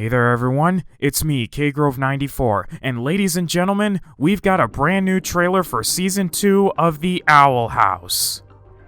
Hey there everyone, it's me, KGrove94, and ladies and gentlemen, we've got a brand new trailer for Season 2 of The Owl House.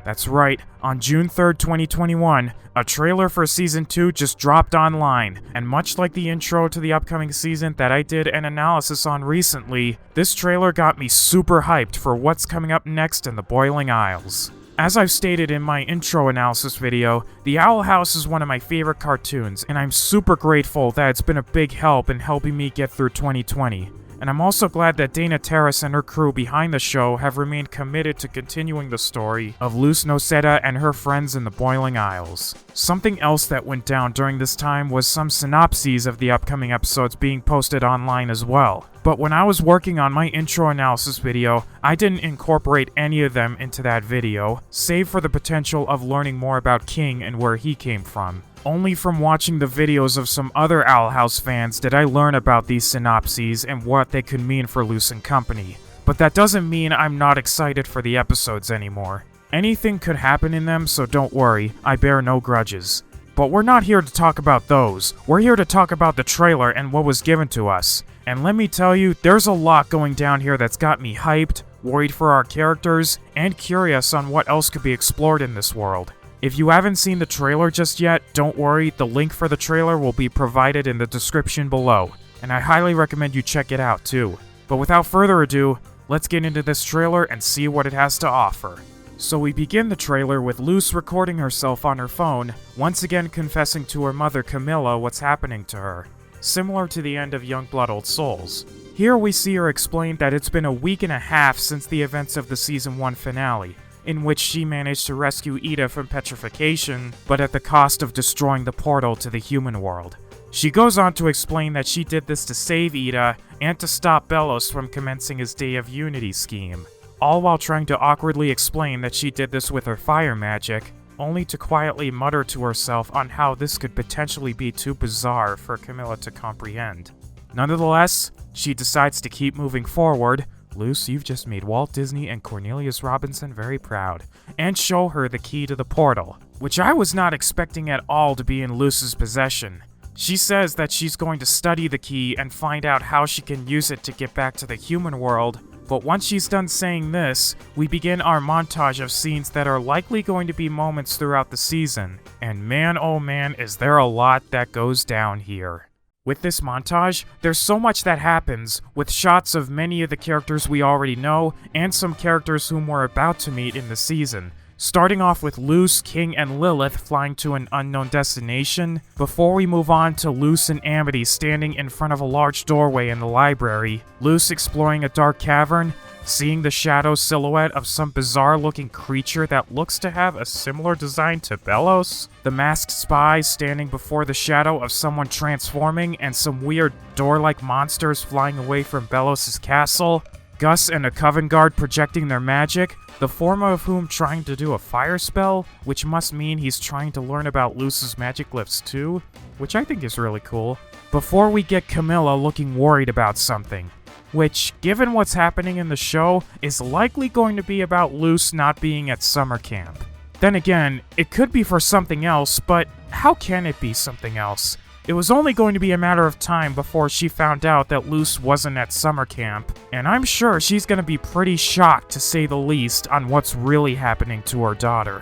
That's right, on June 3rd, 2021, a trailer for Season 2 just dropped online, and much like the intro to the upcoming season that I did an analysis on recently, this trailer got me super hyped for what's coming up next in the Boiling Isles. As I've stated in my intro analysis video, The Owl House is one of my favorite cartoons, and I'm super grateful that it's been a big help in helping me get through 2020. And I'm also glad that Dana Terrace and her crew behind the show have remained committed to continuing the story of Luz Noceda and her friends in the Boiling Isles. Something else that went down during this time was some synopses of the upcoming episodes being posted online as well. But when I was working on my intro analysis video, I didn't incorporate any of them into that video, save for the potential of learning more about King and where he came from. Only from watching the videos of some other Owl House fans did I learn about these synopses and what they could mean for Luz and company. But that doesn't mean I'm not excited for the episodes anymore. Anything could happen in them, so don't worry, I bear no grudges. But we're not here to talk about those. We're here to talk about the trailer and what was given to us. And let me tell you, there's a lot going down here that's got me hyped, worried for our characters, and curious on what else could be explored in this world. If you haven't seen the trailer just yet, don't worry, the link for the trailer will be provided in the description below, and I highly recommend you check it out too. But without further ado, let's get into this trailer and see what it has to offer. So we begin the trailer with Luz recording herself on her phone, once again confessing to her mother Camilla what's happening to her, similar to the end of Youngblood Old Souls. Here we see her explain that it's been a week and a half since the events of the Season 1 finale, in which she managed to rescue Ida from petrification, but at the cost of destroying the portal to the human world. She goes on to explain that she did this to save Ida and to stop Belos from commencing his Day of Unity scheme, all while trying to awkwardly explain that she did this with her fire magic, only to quietly mutter to herself on how this could potentially be too bizarre for Camilla to comprehend. Nonetheless, she decides to keep moving forward. Luz, you've just made Walt Disney and Cornelius Robinson very proud, and show her the key to the portal, which I was not expecting at all to be in Luz's possession. She says that she's going to study the key and find out how she can use it to get back to the human world, but once she's done saying this, we begin our montage of scenes that are likely going to be moments throughout the season, and man oh man is there a lot that goes down here. With this montage, there's so much that happens, with shots of many of the characters we already know, and some characters whom we're about to meet in the season. Starting off with Luz, King, and Lilith flying to an unknown destination, before we move on to Luz and Amity standing in front of a large doorway in the library, Luz exploring a dark cavern, seeing the shadow silhouette of some bizarre-looking creature that looks to have a similar design to Belos, the masked spy standing before the shadow of someone transforming, and some weird door-like monsters flying away from Belos' castle, Gus and a Coven Guard projecting their magic, the former of whom trying to do a fire spell, which must mean he's trying to learn about Luz's magic glyphs too, which I think is really cool, before we get Camilla looking worried about something, which, given what's happening in the show, is likely going to be about Luz not being at summer camp. Then again, it could be for something else, but how can it be something else? It was only going to be a matter of time before she found out that Luz wasn't at summer camp, and I'm sure she's gonna be pretty shocked to say the least on what's really happening to her daughter.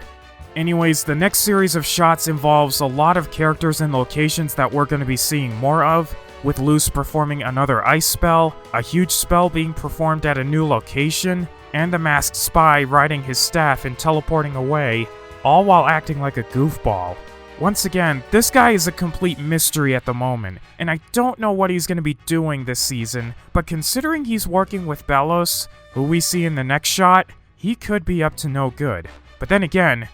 Anyways, the next series of shots involves a lot of characters and locations that we're gonna be seeing more of, with Luz performing another ice spell, a huge spell being performed at a new location, and the masked spy riding his staff and teleporting away, all while acting like a goofball. Once again, this guy is a complete mystery at the moment, and I don't know what he's going to be doing this season, but considering he's working with Belos, who we see in the next shot, he could be up to no good. But then again,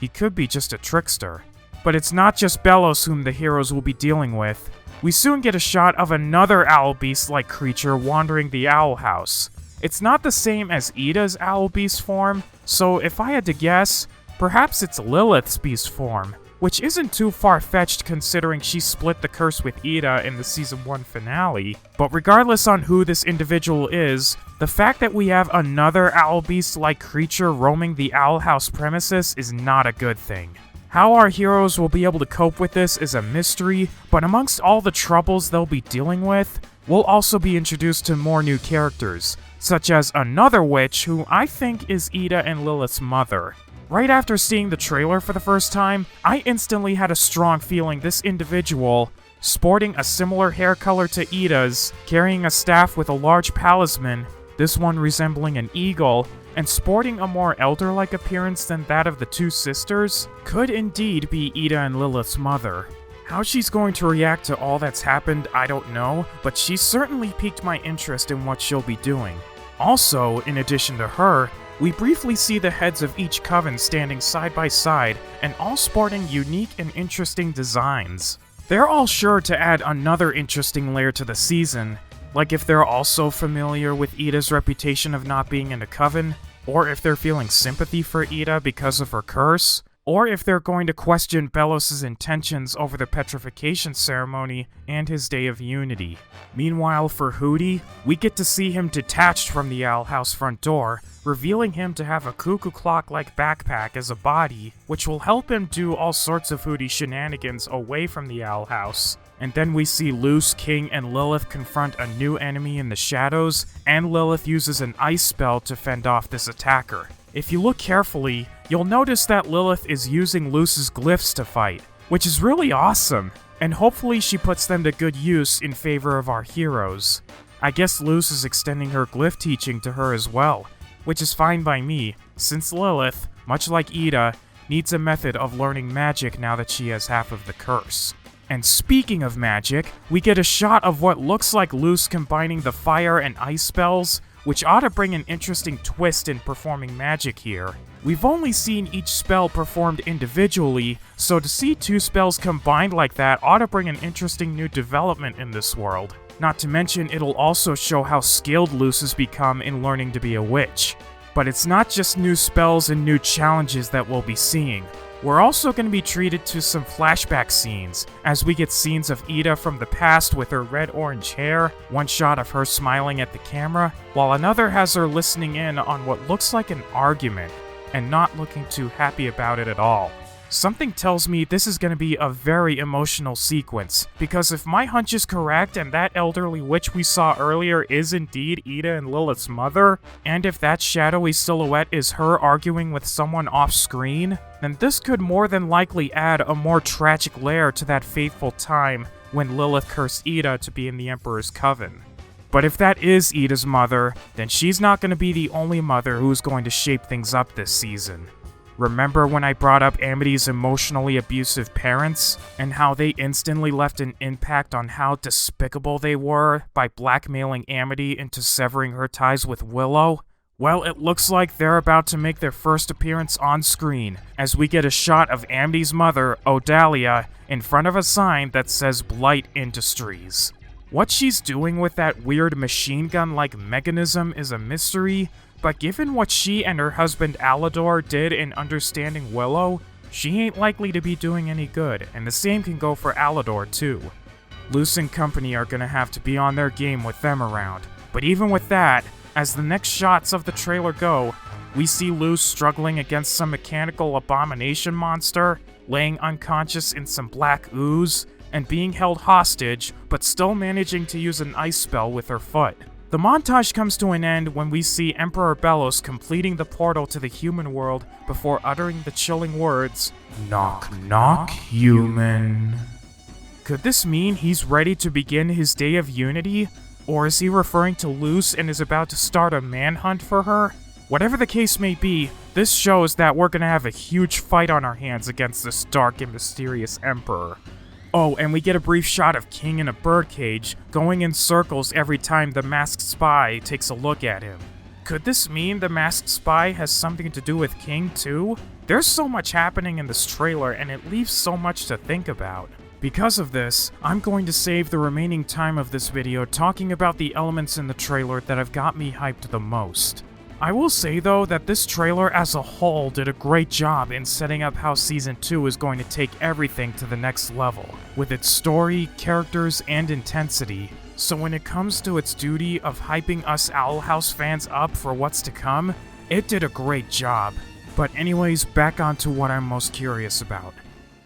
he could be just a trickster. But it's not just Belos whom the heroes will be dealing with. We soon get a shot of another owl beast-like creature wandering the Owl House. It's not the same as Ida's owl beast form, so if I had to guess, perhaps it's Lilith's beast form, which isn't too far-fetched considering she split the curse with Ida in the Season 1 finale. But regardless on who this individual is, the fact that we have another owl beast-like creature roaming the Owl House premises is not a good thing. How our heroes will be able to cope with this is a mystery, but amongst all the troubles they'll be dealing with, we'll also be introduced to more new characters, such as another witch who I think is Ida and Lilith's mother. Right after seeing the trailer for the first time, I instantly had a strong feeling this individual, sporting a similar hair color to Ida's, carrying a staff with a large talisman, this one resembling an eagle, and sporting a more elder-like appearance than that of the two sisters, could indeed be Ida and Lilith's mother. How she's going to react to all that's happened, I don't know, but she's certainly piqued my interest in what she'll be doing. Also, in addition to her, we briefly see the heads of each coven standing side by side, and all sporting unique and interesting designs. They're all sure to add another interesting layer to the season, like if they're also familiar with Ida's reputation of not being in a coven, or if they're feeling sympathy for Ida because of her curse, or if they're going to question Belos' intentions over the petrification ceremony and his Day of Unity. Meanwhile, for Hooty, we get to see him detached from the Owl House front door, revealing him to have a cuckoo clock-like backpack as a body, which will help him do all sorts of Hooty shenanigans away from the Owl House. And then we see Luz, King, and Lilith confront a new enemy in the shadows, and Lilith uses an ice spell to fend off this attacker. If you look carefully, you'll notice that Lilith is using Luz's glyphs to fight, which is really awesome, and hopefully she puts them to good use in favor of our heroes. I guess Luz is extending her glyph teaching to her as well, which is fine by me, since Lilith, much like Ida, needs a method of learning magic now that she has half of the curse. And speaking of magic, we get a shot of what looks like Luz combining the fire and ice spells, which ought to bring an interesting twist in performing magic here. We've only seen each spell performed individually, so to see two spells combined like that ought to bring an interesting new development in this world. Not to mention, it'll also show how skilled Luz has become in learning to be a witch. But it's not just new spells and new challenges that we'll be seeing. We're also going to be treated to some flashback scenes, as we get scenes of Ida from the past with her red-orange hair, one shot of her smiling at the camera, while another has her listening in on what looks like an argument, and not looking too happy about it at all. Something tells me this is going to be a very emotional sequence, because if my hunch is correct and that elderly witch we saw earlier is indeed Ida and Lilith's mother, and if that shadowy silhouette is her arguing with someone off-screen, then this could more than likely add a more tragic layer to that fateful time when Lilith cursed Ida to be in the Emperor's Coven. But if that is Ida's mother, then she's not going to be the only mother who's going to shape things up this season. Remember when I brought up Amity's emotionally abusive parents, and how they instantly left an impact on how despicable they were by blackmailing Amity into severing her ties with Willow? Well, it looks like they're about to make their first appearance on screen, as we get a shot of Amity's mother, Odalia, in front of a sign that says Blight Industries. What she's doing with that weird machine gun-like mechanism is a mystery, but given what she and her husband Alador did in understanding Willow, she ain't likely to be doing any good, and the same can go for Alador too. Luz and company are gonna have to be on their game with them around, but even with that, as the next shots of the trailer go, we see Luz struggling against some mechanical abomination monster, laying unconscious in some black ooze, and being held hostage, but still managing to use an ice spell with her foot. The montage comes to an end when we see Emperor Belos completing the portal to the human world before uttering the chilling words, "Knock, knock, human." Could this mean he's ready to begin his Day of Unity? Or is he referring to Luz and is about to start a manhunt for her? Whatever the case may be, this shows that we're gonna have a huge fight on our hands against this dark and mysterious Emperor. Oh, and we get a brief shot of King in a birdcage, going in circles every time the masked spy takes a look at him. Could this mean the masked spy has something to do with King too? There's so much happening in this trailer and it leaves so much to think about. Because of this, I'm going to save the remaining time of this video talking about the elements in the trailer that have got me hyped the most. I will say though that this trailer as a whole did a great job in setting up how Season 2 is going to take everything to the next level, with its story, characters, and intensity. So when it comes to its duty of hyping us Owl House fans up for what's to come, it did a great job. But anyways, back onto what I'm most curious about.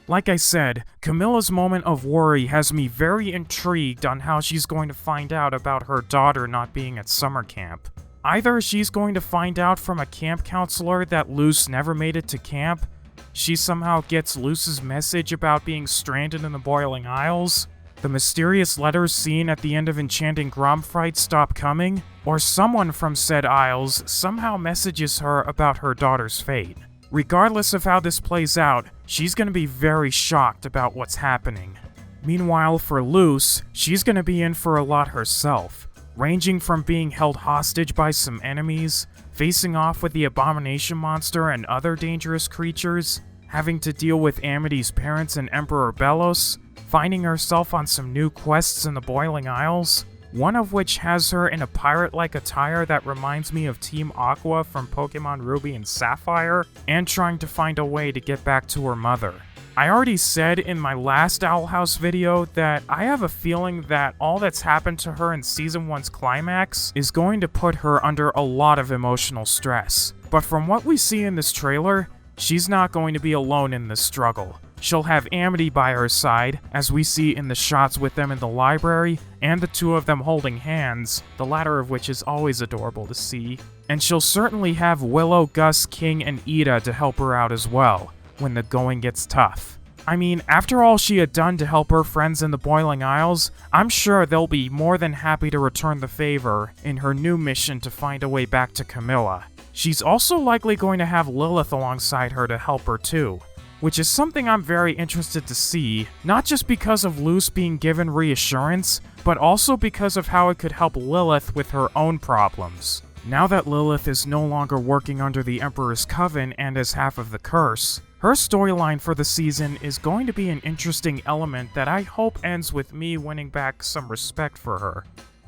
Like I said, Camilla's moment of worry has me very intrigued on how she's going to find out about her daughter not being at summer camp. Either she's going to find out from a camp counselor that Luce never made it to camp, she somehow gets Luce's message about being stranded in the Boiling Isles, the mysterious letters seen at the end of Enchanting Gromfright stop coming, or someone from said isles somehow messages her about her daughter's fate. Regardless of how this plays out, she's gonna be very shocked about what's happening. Meanwhile, for Luce, she's gonna be in for a lot herself, ranging from being held hostage by some enemies, facing off with the Abomination Monster and other dangerous creatures, having to deal with Amity's parents and Emperor Belos, finding herself on some new quests in the Boiling Isles, one of which has her in a pirate-like attire that reminds me of Team Aqua from Pokemon Ruby and Sapphire, and trying to find a way to get back to her mother. I already said in my last Owl House video that I have a feeling that all that's happened to her in Season 1's climax is going to put her under a lot of emotional stress. But from what we see in this trailer, she's not going to be alone in this struggle. She'll have Amity by her side, as we see in the shots with them in the library, and the two of them holding hands, the latter of which is always adorable to see. And she'll certainly have Willow, Gus, King, and Ida to help her out as well, when the going gets tough. I mean, after all she had done to help her friends in the Boiling Isles, I'm sure they'll be more than happy to return the favor in her new mission to find a way back to Camilla. She's also likely going to have Lilith alongside her to help her too, which is something I'm very interested to see, not just because of Luce being given reassurance, but also because of how it could help Lilith with her own problems. Now that Lilith is no longer working under the Emperor's Coven and as half of the curse, her storyline for the season is going to be an interesting element that I hope ends with me winning back some respect for her.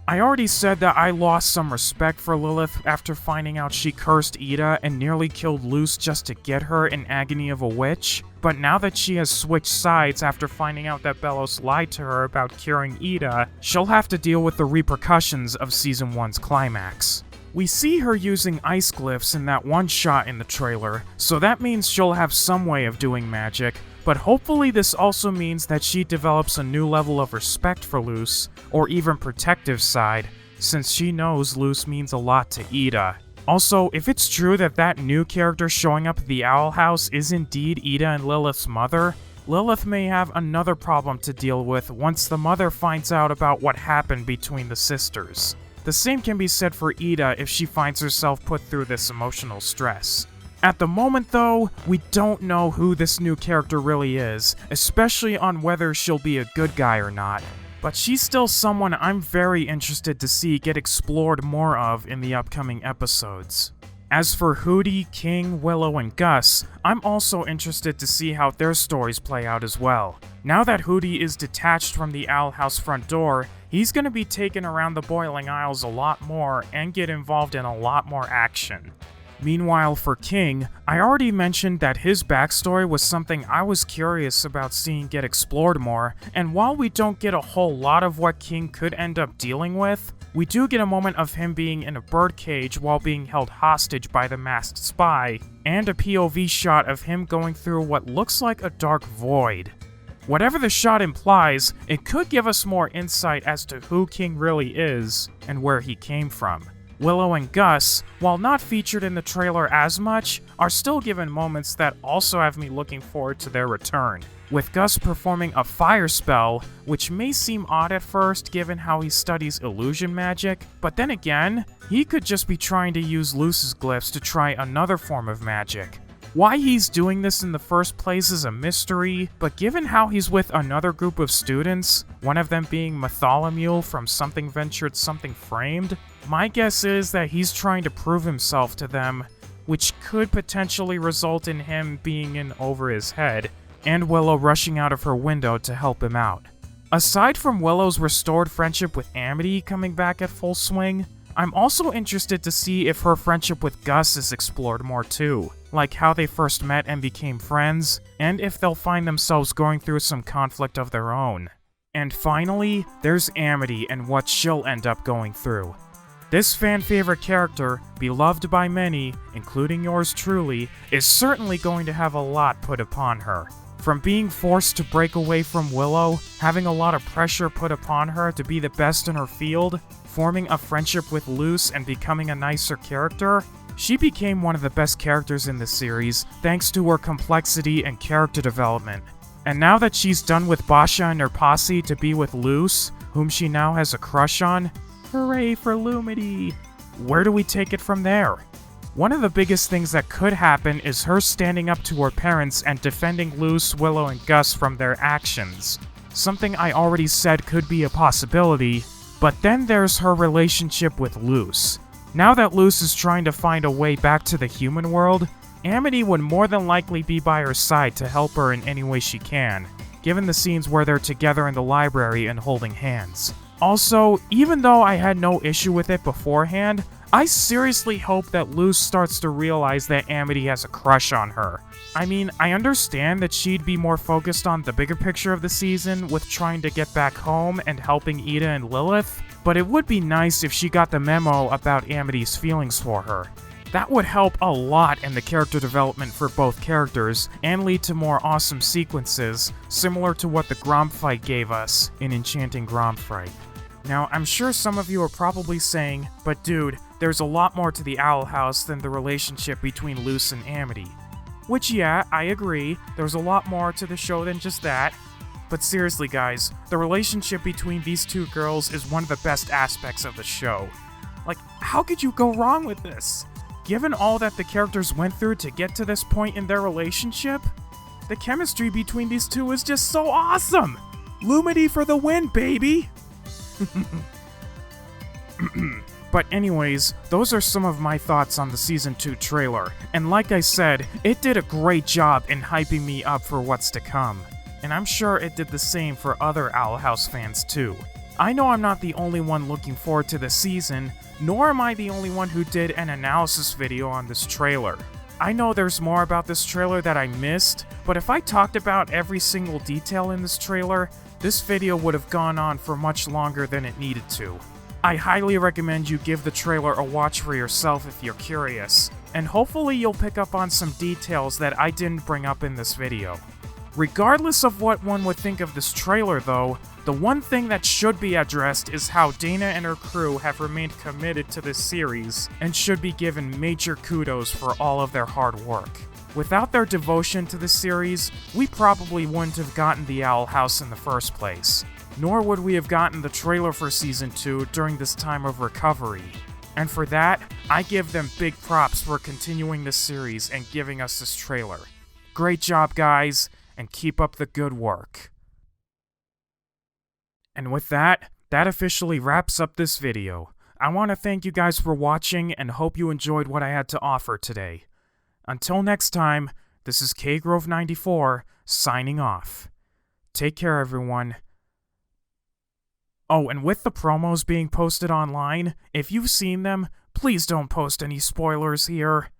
I already said that I lost some respect for Lilith after finding out she cursed Ida and nearly killed Luce just to get her in Agony of a Witch, but now that she has switched sides after finding out that Belos lied to her about curing Ida, she'll have to deal with the repercussions of Season 1's climax. We see her using ice glyphs in that one shot in the trailer, so that means she'll have some way of doing magic, but hopefully this also means that she develops a new level of respect for Luce, or even protective side, since she knows Luce means a lot to Ida. Also, if it's true that that new character showing up at the Owl House is indeed Ida and Lilith's mother, Lilith may have another problem to deal with once the mother finds out about what happened between the sisters. The same can be said for Ida if she finds herself put through this emotional stress. At the moment though, we don't know who this new character really is, especially on whether she'll be a good guy or not. But she's still someone I'm very interested to see get explored more of in the upcoming episodes. As for Hooty, King, Willow, and Gus, I'm also interested to see how their stories play out as well. Now that Hooty is detached from the Owl House front door, he's going to be taken around the Boiling Isles a lot more and get involved in a lot more action. Meanwhile, for King, I already mentioned that his backstory was something I was curious about seeing get explored more, and while we don't get a whole lot of what King could end up dealing with, we do get a moment of him being in a birdcage while being held hostage by the masked spy, and a POV shot of him going through what looks like a dark void. Whatever the shot implies, it could give us more insight as to who King really is, and where he came from. Willow and Gus, while not featured in the trailer as much, are still given moments that also have me looking forward to their return, with Gus performing a fire spell, which may seem odd at first given how he studies illusion magic, but then again, he could just be trying to use Luce's glyphs to try another form of magic. Why he's doing this in the first place is a mystery, but given how he's with another group of students, one of them being Matholomew from Something Ventured Something Framed, my guess is that he's trying to prove himself to them, which could potentially result in him being in over his head, and Willow rushing out of her window to help him out. Aside from Willow's restored friendship with Amity coming back at full swing, I'm also interested to see if her friendship with Gus is explored more too, like how they first met and became friends, and if they'll find themselves going through some conflict of their own. And finally, there's Amity and what she'll end up going through. This fan-favorite character, beloved by many, including yours truly, is certainly going to have a lot put upon her. From being forced to break away from Willow, having a lot of pressure put upon her to be the best in her field, forming a friendship with Luz and becoming a nicer character, she became one of the best characters in the series thanks to her complexity and character development. And now that she's done with Basha and her posse to be with Luz, whom she now has a crush on, hooray for Lumity! Where do we take it from there? One of the biggest things that could happen is her standing up to her parents and defending Luz, Willow, and Gus from their actions. Something I already said could be a possibility, but then there's her relationship with Luz. Now that Luz is trying to find a way back to the human world, Amity would more than likely be by her side to help her in any way she can, given the scenes where they're together in the library and holding hands. Also, even though I had no issue with it beforehand, I seriously hope that Luz starts to realize that Amity has a crush on her. I mean, I understand that she'd be more focused on the bigger picture of the season with trying to get back home and helping Ida and Lilith, but it would be nice if she got the memo about Amity's feelings for her. That would help a lot in the character development for both characters and lead to more awesome sequences, similar to what the Grom fight gave us in Enchanting Gromfright. Now, I'm sure some of you are probably saying, but dude, there's a lot more to the Owl House than the relationship between Luz and Amity. Which, yeah, I agree, there's a lot more to the show than just that. But seriously guys, the relationship between these two girls is one of the best aspects of the show. Like, how could you go wrong with this? Given all that the characters went through to get to this point in their relationship, the chemistry between these two is just so awesome! Lumity for the win, baby! But anyways, those are some of my thoughts on the Season 2 trailer, and like I said, it did a great job in hyping me up for what's to come. And I'm sure it did the same for other Owl House fans too. I know I'm not the only one looking forward to the season, nor am I the only one who did an analysis video on this trailer. I know there's more about this trailer that I missed, but if I talked about every single detail in this trailer, this video would have gone on for much longer than it needed to. I highly recommend you give the trailer a watch for yourself if you're curious, and hopefully you'll pick up on some details that I didn't bring up in this video. Regardless of what one would think of this trailer though, the one thing that should be addressed is how Dana and her crew have remained committed to this series, and should be given major kudos for all of their hard work. Without their devotion to the series, we probably wouldn't have gotten the Owl House in the first place, nor would we have gotten the trailer for Season 2 during this time of recovery. And for that, I give them big props for continuing this series and giving us this trailer. Great job, guys, and keep up the good work. And with that, that officially wraps up this video. I want to thank you guys for watching and hope you enjoyed what I had to offer today. Until next time, this is KGrove94 signing off. Take care, everyone. Oh, and with the promos being posted online, if you've seen them, please don't post any spoilers here.